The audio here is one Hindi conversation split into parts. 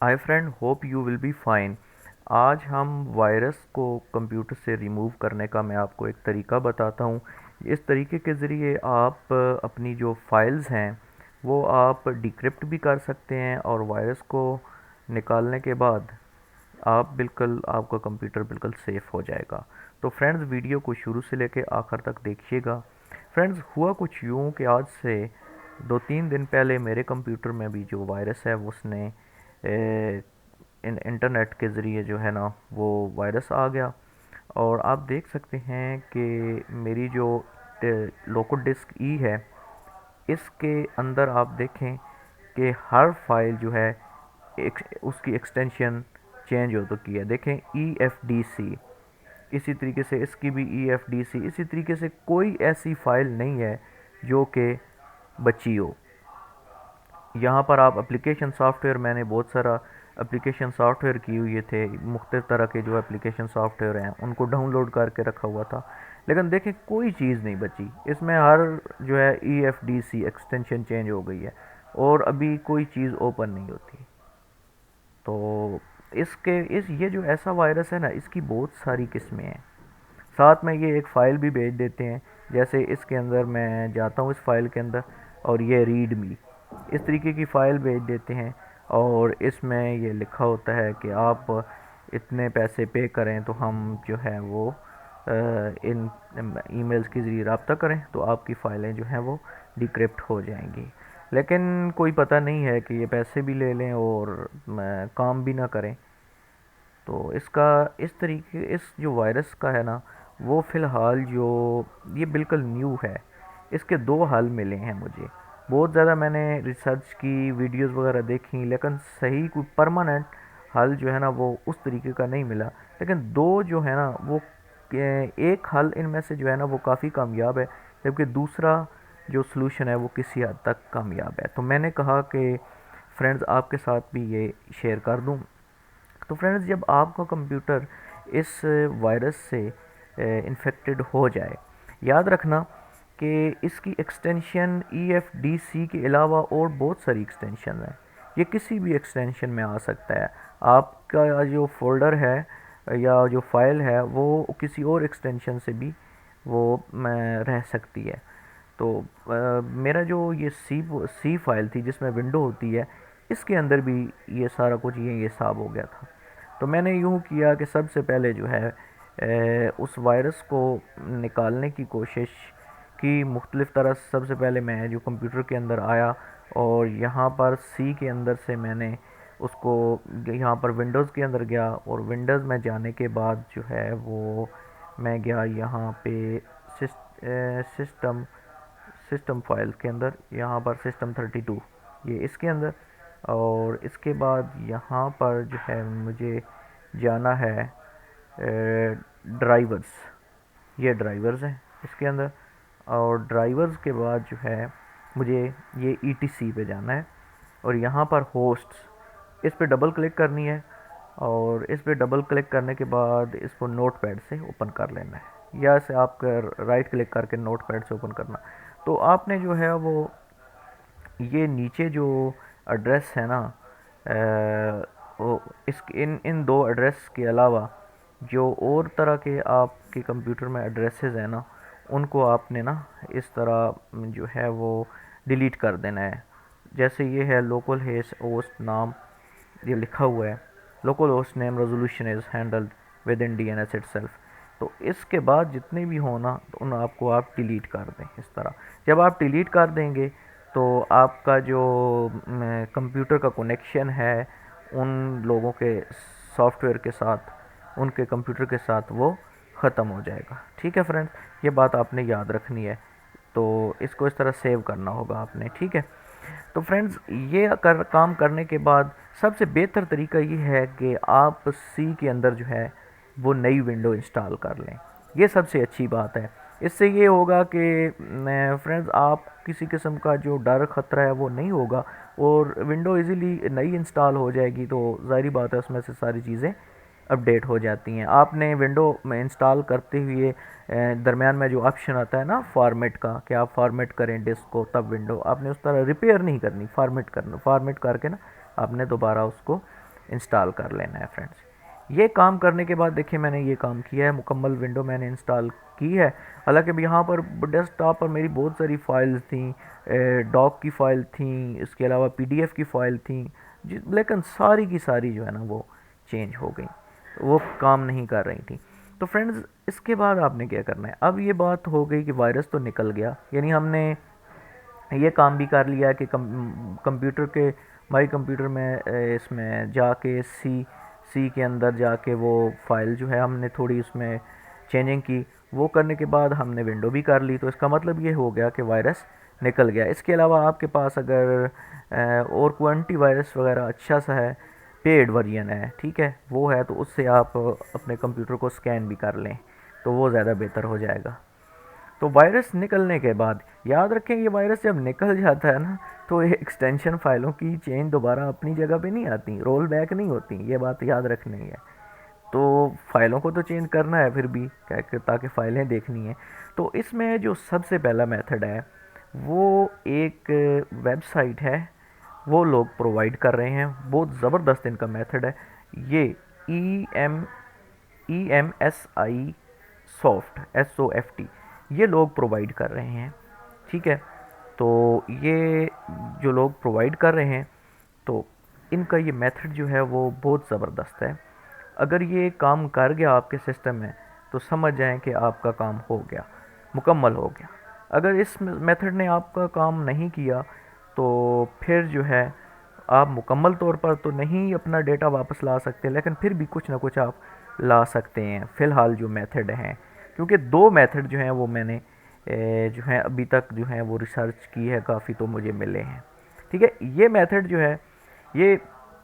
Hi friend, hope you will be fine. आज हम वायरस को कंप्यूटर से रिमूव करने का मैं आपको एक तरीका बताता हूँ। इस तरीके के ज़रिए आप अपनी जो फाइल्स हैं वो आप डिक्रिप्ट भी कर सकते हैं और वायरस को निकालने के बाद आप बिल्कुल आपका कंप्यूटर बिल्कुल सेफ़ हो जाएगा। तो फ्रेंड्स, वीडियो को शुरू से लेके आखिर तक देखिएगा। फ्रेंड्स, हुआ कुछ यूँ कि आज से 2-3 दिन पहले मेरे कंप्यूटर में भी जो वायरस है वो उसने इंटरनेट के ज़रिए जो है ना वो वायरस आ गया। और आप देख सकते हैं कि मेरी जो लोकल डिस्क ई है, इसके अंदर आप देखें कि हर फाइल जो है उसकी एक्सटेंशन चेंज हो चुकी है। देखें, ई एफ डी सी, इसी तरीके से इसकी भी ई एफ डी सी, इसी तरीके से कोई ऐसी फाइल नहीं है जो कि बची हो। यहाँ पर आप एप्लीकेशन सॉफ्टवेयर, मैंने बहुत सारा एप्लीकेशन सॉफ्टवेयर किए हुए थे, मुख्तलिफ़ तरह के जो एप्लीकेशन सॉफ्टवेयर हैं उनको डाउनलोड करके रखा हुआ था, लेकिन देखें कोई चीज़ नहीं बची इसमें। हर जो है E F D C extension change हो गई है और अभी कोई चीज़ ओपन नहीं होती। तो इसके इस ये जो ऐसा वायरस है ना, इसकी बहुत सारी किस्में हैं। साथ में ये एक फ़ाइल भी भेज देते हैं। जैसे इसके अंदर मैं जाता हूँ, इस फाइल के अंदर, और ये रीड मी, इस तरीके की फ़ाइल भेज देते हैं और इसमें ये लिखा होता है कि आप इतने पैसे पे करें तो हम जो है वो इन ईमेल्स के ज़रिए रब्ता करें तो आपकी फ़ाइलें जो हैं वो डिक्रिप्ट हो जाएंगी। लेकिन कोई पता नहीं है कि ये पैसे भी ले लें और काम भी ना करें। तो इसका इस तरीके इस जो वायरस का है ना, वो फ़िलहाल जो ये बिल्कुल न्यू है। इसके दो हल मिले हैं मुझे। बहुत ज़्यादा मैंने रिसर्च की, वीडियोस वगैरह देखी, लेकिन सही कोई परमानेंट हल जो है ना वो उस तरीके का नहीं मिला। लेकिन दो जो है ना वो एक हल इनमें से जो है ना वो काफ़ी कामयाब है, जबकि दूसरा जो सलूशन है वो किसी हद तक कामयाब है। तो मैंने कहा कि फ्रेंड्स आपके साथ भी ये शेयर कर दूं। तो फ्रेंड्स, जब आपका कंप्यूटर इस वायरस से इन्फेक्टेड हो जाए, याद रखना कि इसकी extension E F D C के अलावा और बहुत सारी एक्सटेंशन हैं। ये किसी भी एक्सटेंशन में आ सकता है। आपका जो फोल्डर है या जो फाइल है वो किसी और एक्सटेंशन से भी वो रह सकती है। तो मेरा जो ये सी फाइल थी जिसमें विंडो होती है, इसके अंदर भी ये सारा कुछ ये हिसाब हो गया था। तो मैंने यूँ किया कि सबसे पहले जो है उस वायरस को निकालने की कोशिश की मुख्तलिफ़ तरह। सबसे पहले मैं जो कंप्यूटर के अंदर आया और यहाँ पर सी के अंदर से मैंने उसको, यहाँ पर विंडोज़ के अंदर गया और विंडोज़ में जाने के बाद जो है वो मैं गया यहाँ पे सिस्टम सिस्टम फाइल के अंदर, यहाँ पर सिस्टम 32, ये इसके अंदर। और इसके बाद यहाँ पर जो है मुझे जाना है ड्राइवर्स, ये ड्राइवर्स हैं इसके अंदर। और ड्राइवर्स के बाद जो है मुझे ये ETC पे जाना है और यहाँ पर होस्ट्स, इस पर डबल क्लिक करनी है। और इस पर डबल क्लिक करने के बाद इसको नोट पैड से ओपन कर लेना है, या से आप राइट क्लिक करके नोट पैड से ओपन करना। तो आपने जो है वो ये नीचे जो एड्रेस है ना, वो इस इन इन दो एड्रेस के अलावा जो और तरह के आपके कंप्यूटर में एड्रेसेस हैं ना, उनको आपने ना इस तरह जो है वो डिलीट कर देना है। जैसे ये है लोकल होस्ट नाम, ये लिखा हुआ है local host name resolution is handled with in DNS itself. तो इसके बाद जितने भी हो ना, तो उन आपको आप डिलीट कर दें इस तरह। जब आप डिलीट कर देंगे तो आपका जो कंप्यूटर का कनेक्शन है उन लोगों के सॉफ्टवेयर के साथ, उनके कंप्यूटर के साथ वो ख़त्म हो जाएगा। ठीक है फ्रेंड्स, ये बात आपने याद रखनी है। तो इसको इस तरह सेव करना होगा आपने, ठीक है। तो फ्रेंड्स, ये काम करने के बाद सबसे बेहतर तरीका ये है कि आप सी के अंदर जो है वो नई विंडो इंस्टॉल कर लें। ये सबसे अच्छी बात है। इससे ये होगा कि फ्रेंड्स, आप किसी किस्म का जो डर ख़तरा है वो नहीं होगा और विंडो इजीली नई इंस्टॉल हो जाएगी। तो ज़ाहिर बात है उसमें से सारी चीज़ें अपडेट हो जाती हैं। आपने विंडो में इंस्टॉल करते हुए दरमियान में जो ऑप्शन आता है ना फॉर्मेट का, कि आप फॉर्मेट करें डिस्क को, तब विंडो आपने उस तरह रिपेयर नहीं करनी, फॉर्मेट करना, फॉर्मेट करके ना आपने दोबारा उसको इंस्टॉल कर लेना है फ्रेंड्स। ये काम करने के बाद देखिए मैंने ये काम किया है, मुकम्मल विंडो मैंने इंस्टॉल की है। हालांकि यहाँ पर डेस्कटॉप पर मेरी बहुत सारी फाइल्स थी, डॉक की फ़ाइल थी, इसके अलावा पीडीएफ की फ़ाइल थी, लेकिन सारी की सारी जो है ना वो चेंज हो गई, वो काम नहीं कर रही थी। तो फ्रेंड्स इसके बाद आपने क्या करना है, अब ये बात हो गई कि वायरस तो निकल गया, यानी हमने ये काम भी कर लिया कि कंप्यूटर के माई कंप्यूटर में इसमें जाके सी के अंदर जाके वो फाइल जो है हमने थोड़ी उसमें चेंजिंग की, वो करने के बाद हमने विंडो भी कर ली। तो इसका मतलब ये हो गया कि वायरस निकल गया। इसके अलावा आपके पास अगर और कोई एंटीवायरस वगैरह अच्छा सा है, पेड वर्जन है, ठीक है, वो है, तो उससे आप अपने कंप्यूटर को स्कैन भी कर लें तो वो ज़्यादा बेहतर हो जाएगा। तो वायरस निकलने के बाद याद रखें, ये वायरस जब निकल जाता है ना तो ये एक्सटेंशन फाइलों की चेंज दोबारा अपनी जगह पे नहीं आती, रोल बैक नहीं होती, ये बात याद रखनी है। तो फाइलों को तो चेंज करना है फिर भी क्या, ताकि फ़ाइलें देखनी है। तो इसमें जो सबसे पहला मेथड है वो एक वेबसाइट है, वो लोग प्रोवाइड कर रहे हैं, बहुत ज़बरदस्त इनका मेथड है ये। EMSI सॉफ्ट SOFT ये लोग प्रोवाइड कर रहे हैं, ठीक है। तो ये जो लोग प्रोवाइड कर रहे हैं तो इनका ये मेथड जो है वो बहुत ज़बरदस्त है। अगर ये काम कर गया आपके सिस्टम में तो समझ जाएं कि आपका काम हो गया, मुकम्मल हो गया। अगर इस मेथड ने आपका काम नहीं किया तो फिर जो है आप मुकम्मल तौर पर तो नहीं अपना डेटा वापस ला सकते, लेकिन फिर भी कुछ ना कुछ आप ला सकते हैं फ़िलहाल जो मेथड हैं। क्योंकि दो मेथड जो हैं वो मैंने जो है अभी तक जो है वो रिसर्च की है काफ़ी, तो मुझे मिले हैं, ठीक है। ये मेथड जो है ये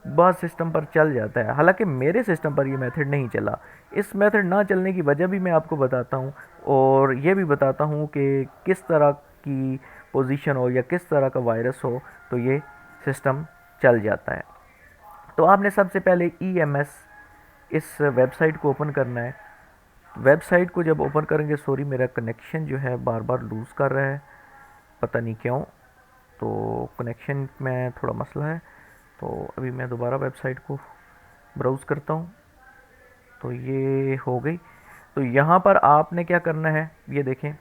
बहुत सिस्टम पर चल जाता है, हालांकि मेरे सिस्टम पर ये मेथड नहीं चला। इस मेथड ना चलने की वजह भी मैं आपको बताता हूँ, और ये भी बताता हूँ कि किस तरह की पोजीशन हो या किस तरह का वायरस हो तो ये सिस्टम चल जाता है। तो आपने सबसे पहले EMS इस वेबसाइट को ओपन करना है। वेबसाइट को जब ओपन करेंगे, सॉरी मेरा कनेक्शन जो है बार बार लूज़ कर रहा है, पता नहीं क्यों, तो कनेक्शन में थोड़ा मसला है। तो अभी मैं दोबारा वेबसाइट को ब्राउज़ करता हूँ, तो ये हो गई। तो यहाँ पर आपने क्या करना है, ये देखें,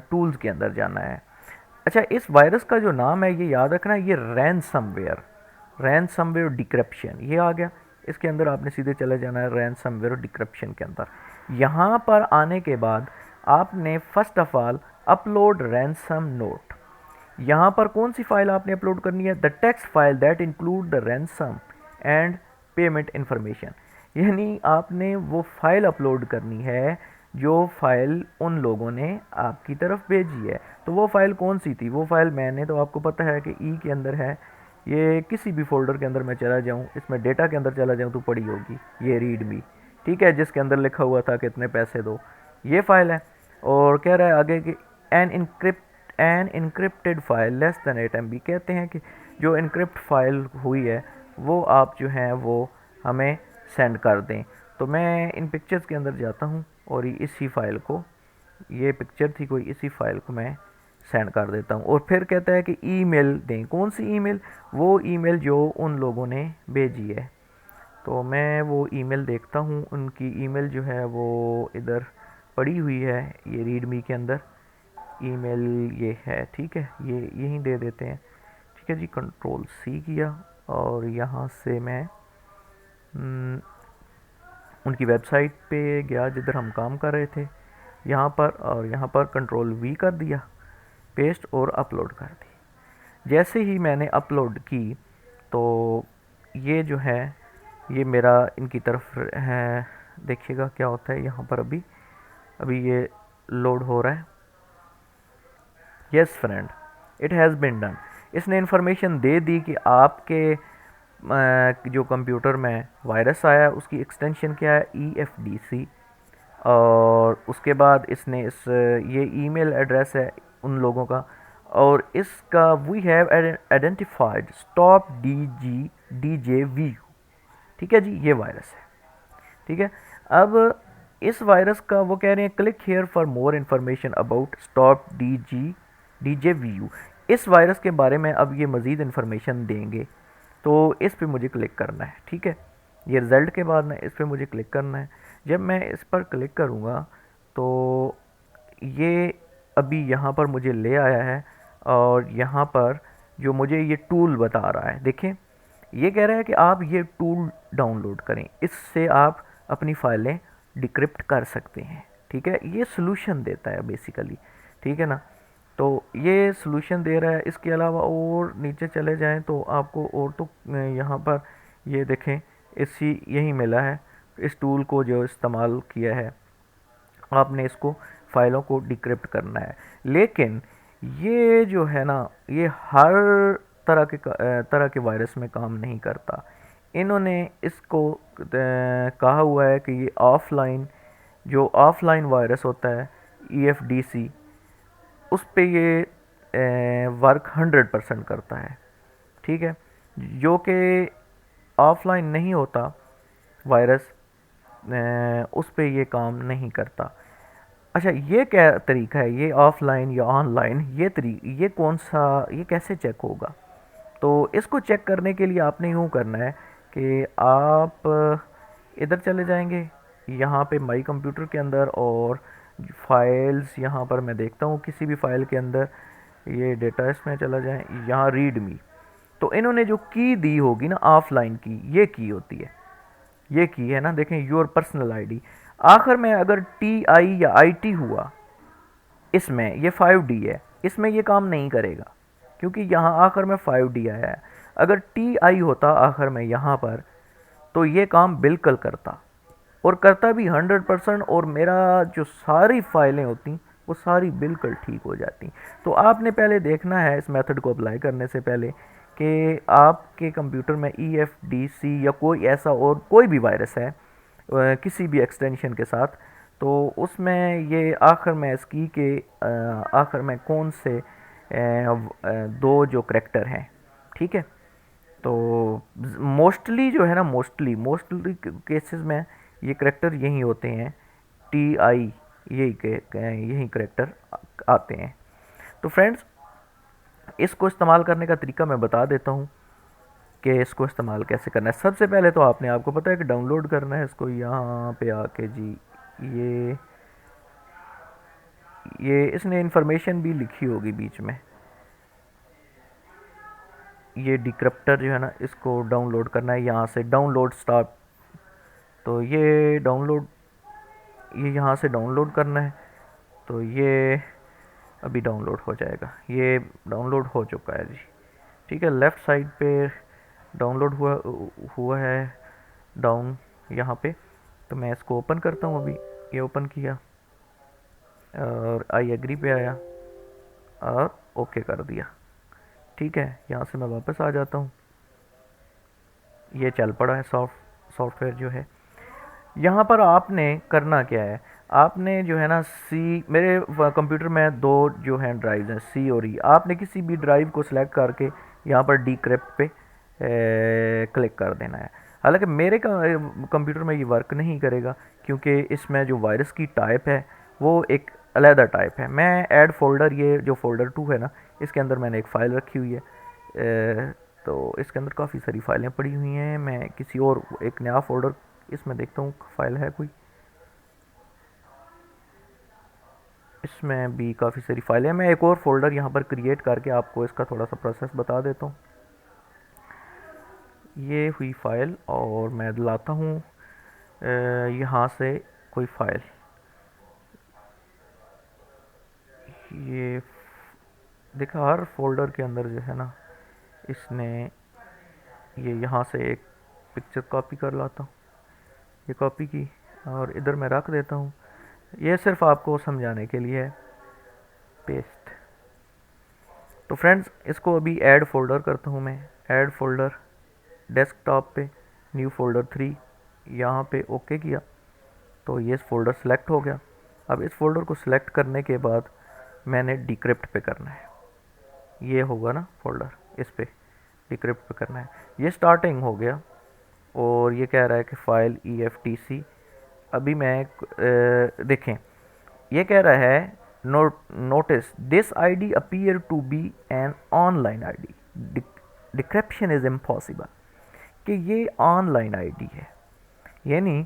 टूल्स के अंदर जाना है। अच्छा, इस वायरस का जो नाम है ये याद रखना है, ये रैनसमवेयर डिक्रिप्शन, ये आ गया। इसके अंदर आपने सीधे चले जाना है रैनसमवेयर डिक्रिप्शन के अंदर। यहाँ पर आने के बाद आपने first of all upload ransom note. यहाँ पर कौन सी फाइल आपने अपलोड करनी है, the text file that include the ransom and payment information. यानी आपने वो फाइल अपलोड करनी है जो फाइल उन लोगों ने आपकी तरफ भेजी है। तो वो फाइल कौन सी थी, वो फाइल मैंने, तो आपको पता है कि ई के अंदर है, ये किसी भी फोल्डर के अंदर मैं चला जाऊँ, इसमें डेटा के अंदर चला जाऊँ तो पड़ी होगी, ये रीड मी, ठीक है, जिसके अंदर लिखा हुआ था कि इतने पैसे दो, ये फाइल है। और कह रहा है आगे कि an encrypted file less than 8 MB, कहते हैं कि जो इनक्रिप्ट फाइल हुई है वो आप जो है वो हमें सेंड कर दें। तो मैं इन पिक्चर्स के अंदर जाता हूँ और इसी फाइल को, ये पिक्चर थी कोई, इसी फाइल को मैं सेंड कर देता हूँ। और फिर कहता है कि ईमेल दें, कौन सी ईमेल, वो ईमेल जो उन लोगों ने भेजी है। तो मैं वो ईमेल देखता हूँ, उनकी ईमेल जो है वो इधर पड़ी हुई है, ये रीड मी के अंदर ईमेल ये है, ठीक है, ये यहीं दे देते हैं, ठीक है जी। Ctrl+C किया और यहाँ से मैं उनकी वेबसाइट पे गया जिधर हम काम कर रहे थे, यहाँ पर, और यहाँ पर Ctrl+V कर दिया, पेस्ट और अपलोड कर दी। जैसे ही मैंने अपलोड की तो ये जो है ये मेरा इनकी तरफ है, देखिएगा क्या होता है यहाँ पर। अभी ये लोड हो रहा है। Yes friend, it has been done. इसने इन्फॉर्मेशन दे दी कि आपके जो कंप्यूटर में वायरस आया उसकी एक्सटेंशन क्या है, EFDC। और उसके बाद इसने ये ईमेल एड्रेस है उन लोगों का, और इसका we have identified stop DJVU, ठीक है जी, ये वायरस है, ठीक है। अब इस वायरस का वो कह रहे हैं click here for more information about stop DJVU। इस वायरस के बारे में अब ये मज़ीद इन्फॉर्मेशन देंगे, तो इस पे मुझे क्लिक करना है, ठीक है। ये रिज़ल्ट के बाद ना इस पे मुझे क्लिक करना है। जब मैं इस पर क्लिक करूँगा तो ये अभी यहाँ पर मुझे ले आया है, और यहाँ पर जो मुझे ये टूल बता रहा है, देखें ये कह रहा है कि आप ये टूल डाउनलोड करें, इससे आप अपनी फाइलें डिक्रिप्ट कर सकते हैं, ठीक है। ये सॉल्यूशन देता है बेसिकली, ठीक है ना। तो ये सॉल्यूशन दे रहा है। इसके अलावा और नीचे चले जाएं तो आपको और तो यहाँ पर ये देखें इसी यही मिला है। इस टूल को जो इस्तेमाल किया है आपने, इसको फाइलों को डिक्रिप्ट करना है। लेकिन ये जो है ना, ये हर तरह के वायरस में काम नहीं करता। इन्होंने इसको कहा हुआ है कि ये ऑफलाइन, जो ऑफलाइन वायरस होता है EFDC, उस पे ये वर्क 100% करता है, ठीक है। जो कि ऑफलाइन नहीं होता वायरस, उस पे ये काम नहीं करता। अच्छा, ये क्या तरीका है, ये ऑफलाइन या ऑनलाइन, ये कौन सा, ये कैसे चेक होगा? तो इसको चेक करने के लिए आपने यूँ करना है कि आप इधर चले जाएंगे, यहाँ पे माई कंप्यूटर के अंदर, और फाइल्स यहाँ पर मैं देखता हूँ किसी भी फाइल के अंदर, ये डेटा इसमें चला जाए, यहाँ रीड मी। तो इन्होंने जो की दी होगी ना ऑफलाइन की, ये की होती है, ये की है ना, देखें योर पर्सनल आईडी। आखिर में अगर TI या IT हुआ, इसमें ये 5D है, इसमें ये काम नहीं करेगा क्योंकि यहाँ आखिर में 5D आया है। अगर TI होता आखिर में यहाँ पर, तो ये काम बिल्कुल करता, और करता भी 100%, और मेरा जो सारी फाइलें होती वो सारी बिल्कुल ठीक हो जाती। तो आपने पहले देखना है इस मेथड को अप्लाई करने से पहले कि आपके कंप्यूटर में EFDC या कोई ऐसा और कोई भी वायरस है किसी भी एक्सटेंशन के साथ, तो उसमें ये आखिर में इसकी के आखिर में कौन से दो जो करैक्टर हैं, ठीक है। तो मोस्टली जो है ना, मोस्टली केसेस में ये करैक्टर यही होते हैं, TI, यही करैक्टर आते हैं। तो फ्रेंड्स, इसको इस्तेमाल करने का तरीका मैं बता देता हूँ कि इसको इस्तेमाल कैसे करना है। सबसे पहले तो आपको पता है कि डाउनलोड करना है इसको, यहाँ पे आके जी ये इसने इन्फॉर्मेशन भी लिखी होगी बीच में, ये डिक्रिप्टर जो है ना, इसको डाउनलोड करना है यहाँ से, डाउनलोड स्टार्ट। तो ये यहाँ से डाउनलोड करना है। तो ये अभी डाउनलोड हो जाएगा, ये डाउनलोड हो चुका है जी, ठीक है। लेफ़्ट साइड पे डाउनलोड हुआ है डाउन यहाँ पे। तो मैं इसको ओपन करता हूँ, अभी ये ओपन किया और आई एग्री पे आया और ओके कर दिया, ठीक है। यहाँ से मैं वापस आ जाता हूँ, ये चल पड़ा है सॉफ्टवेयर जो है। यहाँ पर आपने करना क्या है, आपने जो है ना मेरे कंप्यूटर में दो जो हैं ड्राइव्स हैं, C और E। आपने किसी भी ड्राइव को सिलेक्ट करके यहाँ पर डिक्रिप्ट पे क्लिक कर देना है। हालांकि मेरे कंप्यूटर में ये वर्क नहीं करेगा क्योंकि इसमें जो वायरस की टाइप है वो एक अलहदा टाइप है। मैं ऐड फोल्डर, ये जो फोल्डर 2 है ना, इसके अंदर मैंने एक फ़ाइल रखी हुई है। तो इसके अंदर काफ़ी सारी फाइलें पड़ी हुई हैं। मैं किसी और एक नया फोल्डर इसमें देखता हूँ फाइल है कोई, इसमें भी काफ़ी सारी फाइलें हैं। मैं एक और फोल्डर यहाँ पर क्रिएट करके आपको इसका थोड़ा सा प्रोसेस बता देता हूँ। ये हुई फ़ाइल और मैं लाता हूँ यहाँ से कोई फ़ाइल, ये देखा हर फोल्डर के अंदर जो है ना, इसने ये यहाँ से एक पिक्चर कॉपी कर लाता हूँ, ये कॉपी की और इधर मैं रख देता हूँ। ये सिर्फ आपको समझाने के लिए है, पेस्ट। तो फ्रेंड्स, इसको अभी ऐड फोल्डर करता हूँ मैं, ऐड फोल्डर, डेस्कटॉप पे न्यू फोल्डर 3, यहाँ पे ओके किया तो ये फोल्डर सेलेक्ट हो गया। अब इस फोल्डर को सिलेक्ट करने के बाद मैंने डिक्रिप्ट पे करना है, ये होगा ना फोल्डर, इस पे डिक्रिप्ट पे करना है। ये स्टार्टिंग हो गया और ये कह रहा है कि फाइल EFTC। अभी मैं देखें, ये कह रहा है notice this ID appear to be an online ID, decryption is impossible, कि ये ऑनलाइन आईडी है। यानी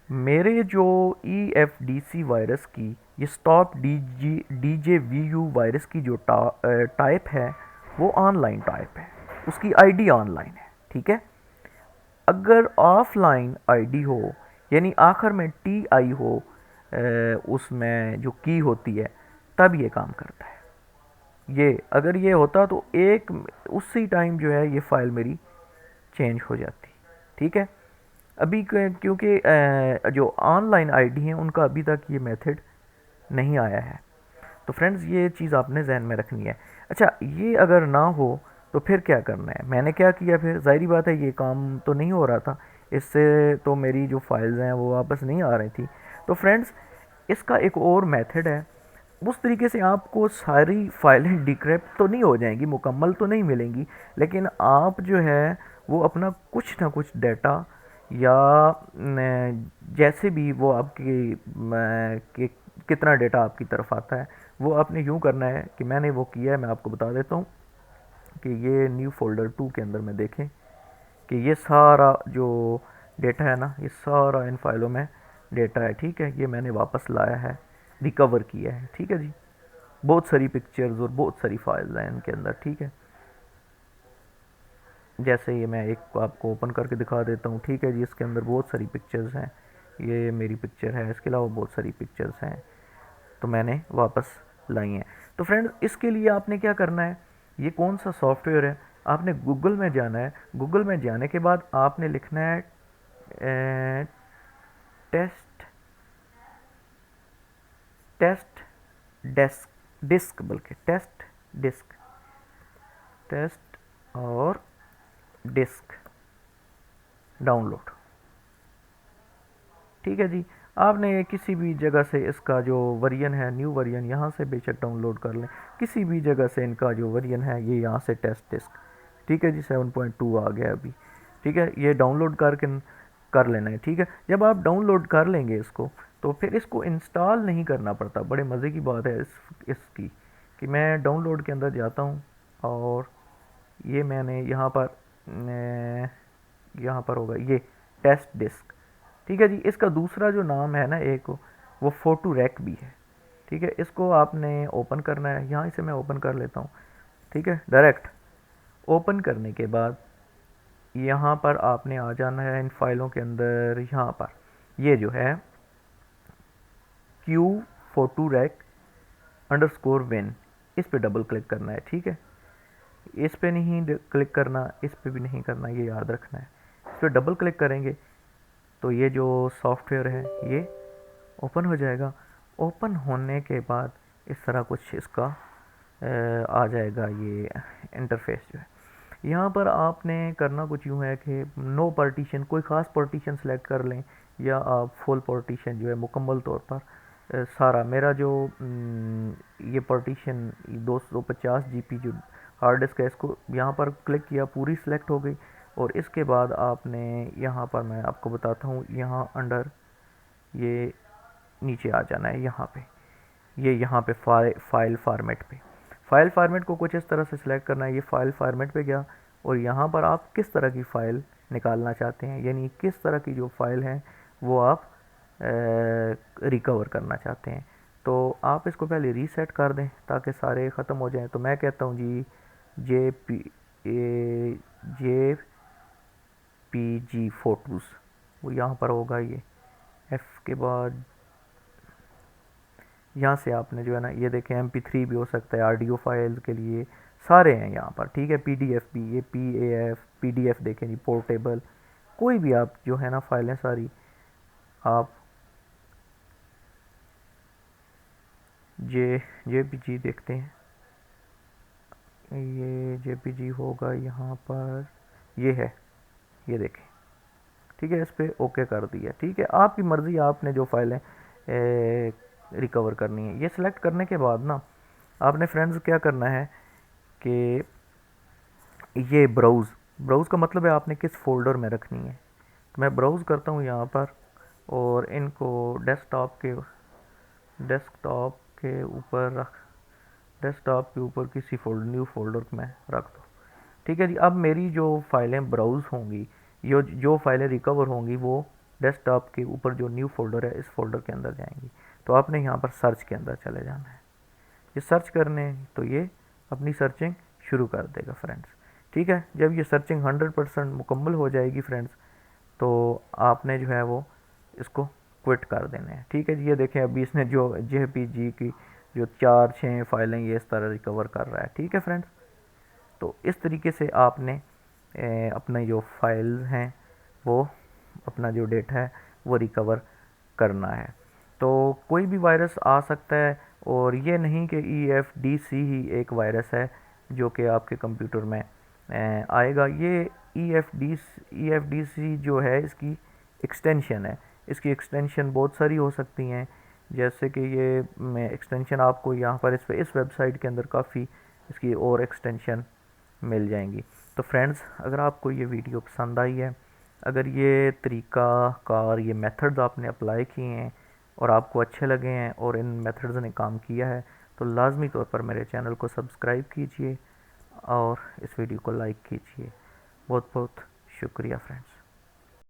मेरे जो EFDC वायरस की, ये स्टॉप DJVU वायरस की जो टाइप है वो ऑनलाइन टाइप है, उसकी आईडी ऑनलाइन है, ठीक है। अगर ऑफलाइन आईडी हो, यानी आखिर में TI हो, उसमें जो की होती है, तब ये काम करता है। ये अगर ये होता तो एक उसी टाइम जो है ये फाइल मेरी चेंज हो जाती, ठीक है। अभी क्योंकि जो ऑनलाइन आईडी हैं उनका अभी तक ये मेथड नहीं आया है। तो फ्रेंड्स ये चीज़ आपने जहन में रखनी है। अच्छा, ये अगर ना हो तो फिर क्या करना है? मैंने क्या किया, फिर ज़ाहिरी बात है ये काम तो नहीं हो रहा था, इससे तो मेरी जो फाइल्स हैं वो वापस नहीं आ रही थी। तो फ्रेंड्स इसका एक और मेथड है। उस तरीके से आपको सारी फाइलें डिक्रिप्ट तो नहीं हो जाएंगी, मुकम्मल तो नहीं मिलेंगी, लेकिन आप जो है वो अपना कुछ ना कुछ डाटा या जैसे भी वो आपकी कि कितना डाटा आपकी तरफ आता है वो आपने यूँ करना है कि मैंने वो किया है, मैं आपको बता देता हूँ कि ये न्यू फोल्डर 2 के अंदर में देखें कि ये सारा जो डेटा है ना, ये सारा इन फाइलों में डेटा है, ठीक है। ये मैंने वापस लाया है, रिकवर किया है, ठीक है जी। बहुत सारी पिक्चर्स और बहुत सारी फाइल्स हैं इनके अंदर, ठीक है। जैसे ये मैं एक आपको ओपन करके दिखा देता हूँ, ठीक है जी। इसके अंदर बहुत सारी पिक्चर्स हैं, ये मेरी पिक्चर है, इसके अलावा बहुत सारी पिक्चर्स हैं, तो मैंने वापस लाई हैं। तो फ्रेंड्स इसके लिए आपने क्या करना है, ये कौन सा सॉफ्टवेयर है, आपने गूगल में जाना है। गूगल में जाने के बाद आपने लिखना है टेस्ट टेस्ट डेस्क डिस्क, बल्कि टेस्ट डिस्क, टेस्ट और डिस्क डाउनलोड, ठीक है जी। आपने किसी भी जगह से इसका जो वर्जन है, न्यू वर्जन, यहाँ से बेशक डाउनलोड कर लें, किसी भी जगह से इनका जो वर्जन है ये यहाँ से टेस्ट डिस्क, ठीक है जी। 7.2 आ गया अभी, ठीक है। ये डाउनलोड करके कर लेना है, ठीक है। जब आप डाउनलोड कर लेंगे इसको, तो फिर इसको इंस्टॉल नहीं करना पड़ता। बड़े मज़े की बात है इसकी कि मैं डाउनलोड के अंदर जाता हूँ और ये मैंने यहाँ पर होगा ये टेस्ट डिस्क, ठीक है जी। इसका दूसरा जो नाम है ना एक, वो फोटो रैक भी है, ठीक है। इसको आपने ओपन करना है, यहाँ से मैं ओपन कर लेता हूँ, ठीक है। डायरेक्ट ओपन करने के बाद यहाँ पर आपने आ जाना है इन फाइलों के अंदर। यहाँ पर ये जो है Q photo rack underscore win, इस पे डबल क्लिक करना है, ठीक है। इस पे नहीं क्लिक करना, इस पे भी नहीं करना, ये याद रखना है। इस पर डबल क्लिक करेंगे तो ये जो सॉफ्टवेयर है ये ओपन हो जाएगा। ओपन होने के बाद इस तरह कुछ इसका आ जाएगा ये इंटरफेस जो है। यहाँ पर आपने करना कुछ यूँ है कि नो पार्टीशन, कोई ख़ास पार्टीशन सेलेक्ट कर लें, या आप फुल पार्टीशन जो है मुकम्मल तौर पर सारा मेरा जो ये पार्टीशन 250 GB जो हार्ड डिस्क है, इसको यहाँ पर क्लिक किया, पूरी सिलेक्ट हो गई। और इसके बाद आपने यहाँ पर, मैं आपको बताता हूँ, यहाँ अंडर ये नीचे आ जाना है, यहाँ पे ये यहाँ पे फाइल फार्मेट पे, फाइल फार्मेट को कुछ इस तरह से सिलेक्ट करना है। ये फाइल फार्मेट पे गया और यहाँ पर आप किस तरह की फ़ाइल निकालना चाहते हैं, यानी किस तरह की जो फाइल है वो आप रिकवर करना चाहते हैं। तो आप इसको पहले रीसेट कर दें ताकि सारे ख़त्म हो जाएं। तो मैं कहता हूँ जी जे पी जी फ़ोटोज़, वो यहाँ पर होगा, ये एफ़ के बाद यहाँ से आपने जो है ना, ये देखें MP3 भी हो सकता है, ऑडियो फाइल के लिए सारे हैं यहाँ पर, ठीक है। PDF भी, ये PAF PDF देखें जी, पोर्टेबल, कोई भी आप जो है ना फाइलें सारी आप JPG देखते हैं, ये JPG होगा यहाँ पर, ये है, ये देखें, ठीक है। इस पर ओके कर दिया, ठीक है। आपकी मर्ज़ी, आपने जो फाइलें रिकवर करनी है। ये सिलेक्ट करने के बाद ना आपने फ्रेंड्स क्या करना है कि ये ब्राउज़ का मतलब है आपने किस फोल्डर में रखनी है। तो मैं ब्राउज़ करता हूँ यहाँ पर और इनको डेस्कटॉप के ऊपर किसी न्यू फोल्डर में रख दो। ठीक है जी। अब मेरी जो फाइलें ब्राउज़ होंगी, जो फाइलें रिकवर होंगी वो डेस्कटॉप के ऊपर जो न्यू फोल्डर है इस फोल्डर के अंदर जाएंगी। तो आपने यहाँ पर सर्च के अंदर चले जाना है। ये सर्च करने तो ये अपनी सर्चिंग शुरू कर देगा फ्रेंड्स। ठीक है, जब ये सर्चिंग 100% मुकम्मल हो जाएगी फ्रेंड्स, तो आपने जो है वो इसको क्विट कर देना है। ठीक है जी, ये देखें अभी इसने जो JPG की जो 4-6 फाइलें ये इस तरह रिकवर कर रहा है। ठीक है फ्रेंड्स, तो इस तरीके से आपने अपने जो फाइल्स हैं वो अपना जो डेटा है वो रिकवर करना है। तो कोई भी वायरस आ सकता है, और ये नहीं कि EFDC ही एक वायरस है जो कि आपके कंप्यूटर में आएगा। ये EFDC जो है इसकी एक्सटेंशन है। इसकी एक्सटेंशन बहुत सारी हो सकती हैं, जैसे कि ये मैं एक्सटेंशन आपको यहाँ पर इस वेबसाइट के अंदर काफ़ी इसकी और एक्सटेंशन मिल जाएंगी। तो फ्रेंड्स, अगर आपको ये वीडियो पसंद आई है, अगर ये तरीका कार ये मेथड्स आपने अप्लाई किए हैं और आपको अच्छे लगे हैं और इन मेथड्स ने काम किया है, तो लाजमी तौर पर मेरे चैनल को सब्सक्राइब कीजिए और इस वीडियो को लाइक कीजिए। बहुत बहुत शुक्रिया फ्रेंड्स।